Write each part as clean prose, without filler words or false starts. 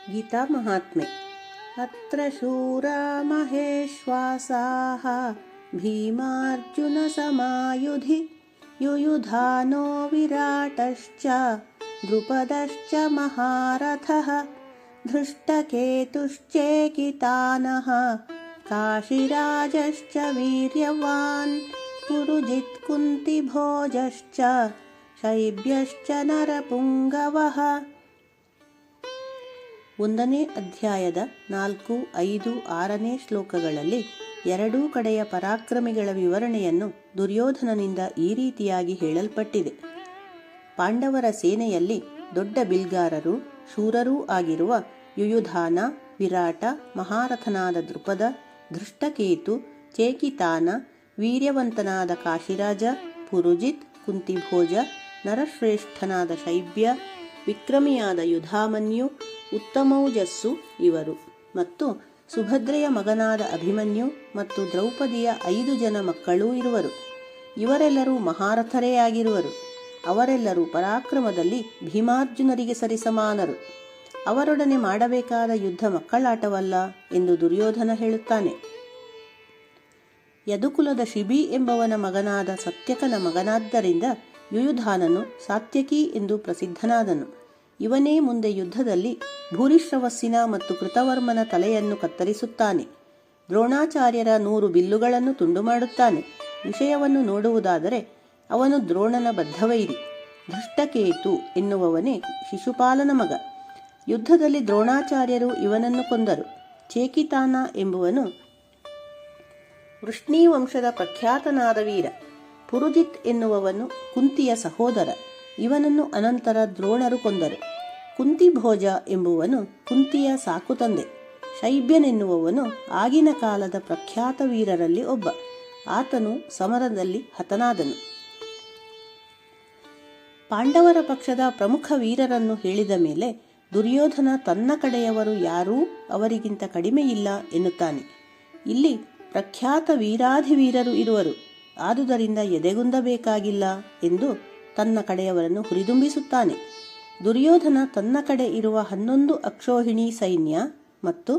ಗೀತಾ ಮಹಾತ್ಮೆ. ಅತ್ರ ಶೂರಾ ಮಹೇಶ್ವಾಸಾಃ ಭೀಮಾರ್ಜುನ ಸಮಾಯುಧಿ ಯುಯುಧಾನೋ ವಿರಾಟಶ್ಚ ದ್ರುಪದಶ್ಚ ಮಹಾರಥಃ ಧೃಷ್ಟಕೇತುಶ್ಚೇಕಿತಾನಃ ಕಾಶಿರಾಜಶ್ಚ ವೀರ್ಯವಾನ್ ಪುರುಜಿತ್ ಕುಂತಿಭೋಜಶ್ಚ ಶೈಬ್ಯಶ್ಚ ನರಪುಂಗವಃ. 1ನೇ ಅಧ್ಯಾಯದ 4, 5, 6ನೇ ಶ್ಲೋಕಗಳಲ್ಲಿ ಎರಡೂ ಕಡೆಯ ಪರಾಕ್ರಮಿಗಳ ವಿವರಣೆಯನ್ನು ದುರ್ಯೋಧನನಿಂದ ಈ ರೀತಿಯಾಗಿ ಹೇಳಲ್ಪಟ್ಟಿದೆ. ಪಾಂಡವರ ಸೇನೆಯಲ್ಲಿ ದೊಡ್ಡ ಬಿಲ್ಗಾರರು, ಶೂರರೂ ಆಗಿರುವ ಯುಯುಧಾನ, ವಿರಾಟ, ಮಹಾರಥನಾದ ದ್ರುಪದ, ಧೃಷ್ಟಕೇತು, ಚೇಕಿತಾನ, ವೀರ್ಯವಂತನಾದ ಕಾಶಿರಾಜ, ಪುರುಜಿತ್, ಕುಂತಿಭೋಜ, ನರಶ್ರೇಷ್ಠನಾದ ಶೈಬ್ಯ, ವಿಕ್ರಮಿಯಾದ ಯುಧಾಮನ್ಯು, ಉತ್ತಮೌಜಸ್ಸು ಇವರು, ಮತ್ತು ಸುಭದ್ರೆಯ ಮಗನಾದ ಅಭಿಮನ್ಯು ಮತ್ತು ದ್ರೌಪದಿಯ 5 ಜನ ಮಕ್ಕಳೂ ಇರುವರು. ಇವರೆಲ್ಲರೂ ಮಹಾರಥರೇ ಆಗಿರುವರು. ಅವರೆಲ್ಲರೂ ಪರಾಕ್ರಮದಲ್ಲಿ ಭೀಮಾರ್ಜುನರಿಗೆ ಸರಿಸಮಾನರು. ಅವರೊಡನೆ ಮಾಡಬೇಕಾದ ಯುದ್ಧ ಮಕ್ಕಳಾಟವಲ್ಲ ಎಂದು ದುರ್ಯೋಧನ ಹೇಳುತ್ತಾನೆ. ಯದುಕುಲದ ಶಿಬಿ ಎಂಬವನ ಮಗನಾದ ಸತ್ಯಕನ ಮಗನಾದ್ದರಿಂದ ಯುಯುಧಾನನು ಸಾತ್ಯಕಿ ಎಂದು ಪ್ರಸಿದ್ಧನಾದನು. ಇವನೇ ಮುಂದೆ ಯುದ್ಧದಲ್ಲಿ ಭೂರಿಶ್ರವಸ್ಸಿನ ಮತ್ತು ಕೃತವರ್ಮನ ತಲೆಯನ್ನು ಕತ್ತರಿಸುತ್ತಾನೆ. ದ್ರೋಣಾಚಾರ್ಯರ 100 ಬಿಲ್ಲುಗಳನ್ನು ತುಂಡು ಮಾಡುತ್ತಾನೆ. ವಿಷಯವನ್ನು ನೋಡುವುದಾದರೆ ಅವನು ದ್ರೋಣನ ಬದ್ಧವೈರಿ. ಧೃಷ್ಟಕೇತು ಎನ್ನುವವನೇ ಶಿಶುಪಾಲನ ಮಗ. ಯುದ್ಧದಲ್ಲಿ ದ್ರೋಣಾಚಾರ್ಯರು ಇವನನ್ನು ಕೊಂದರು. ಚೇಕಿತಾನ ಎಂಬುವನು ವೃಷ್ಣೀ ವಂಶದ ಪ್ರಖ್ಯಾತನಾದ ವೀರ. ಪುರುಜಿತ್ ಎನ್ನುವವನು ಕುಂತಿಯ ಸಹೋದರ. ಇವನನ್ನು ಅನಂತರ ದ್ರೋಣರು ಕೊಂದರು. ಕುಂತಿಭೋಜ ಎಂಬುವನು ಕುಂತಿಯ ಸಾಕುತಂದೆ. ಶೈಬ್ಯನೆನ್ನುವವನು ಆಗಿನ ಕಾಲದ ಪ್ರಖ್ಯಾತ ವೀರರಲ್ಲಿ ಒಬ್ಬ. ಆತನು ಸಮರದಲ್ಲಿ ಹತನಾದನು. ಪಾಂಡವರ ಪಕ್ಷದ ಪ್ರಮುಖ ವೀರರನ್ನು ಹೇಳಿದ ಮೇಲೆ ದುರ್ಯೋಧನ ತನ್ನ ಕಡೆಯವರು ಯಾರೂ ಅವರಿಗಿಂತ ಕಡಿಮೆಯಿಲ್ಲ ಎನ್ನುತ್ತಾನೆ. ಇಲ್ಲಿ ಪ್ರಖ್ಯಾತ ವೀರಾಧಿವೀರರು ಇರುವರು, ಆದುದರಿಂದ ಎದೆಗುಂದಬೇಕಾಗಿಲ್ಲ ಎಂದು ತನ್ನ ಕಡೆಯವರನ್ನು ಹುರಿದುಂಬಿಸುತ್ತಾನೆ. ದುರ್ಯೋಧನ ತನ್ನ ಕಡೆ ಇರುವ 11 ಅಕ್ಷೋಹಿಣಿ ಸೈನ್ಯ ಮತ್ತು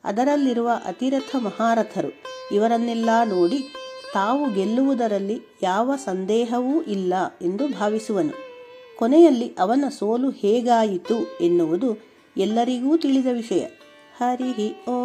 ಅದರಲ್ಲಿರುವ ಅತಿರಥ ಮಹಾರಥರು ಇವರನ್ನೆಲ್ಲ ನೋಡಿ ತಾವು ಗೆಲ್ಲುವುದರಲ್ಲಿ ಯಾವ ಸಂದೇಹವೂ ಇಲ್ಲ ಎಂದು ಭಾವಿಸುವನು. ಕೊನೆಯಲ್ಲಿ ಅವನ ಸೋಲು ಹೇಗಾಯಿತು ಎನ್ನುವುದು ಎಲ್ಲರಿಗೂ ತಿಳಿದ ವಿಷಯ. ಹರಿ ಓಂ.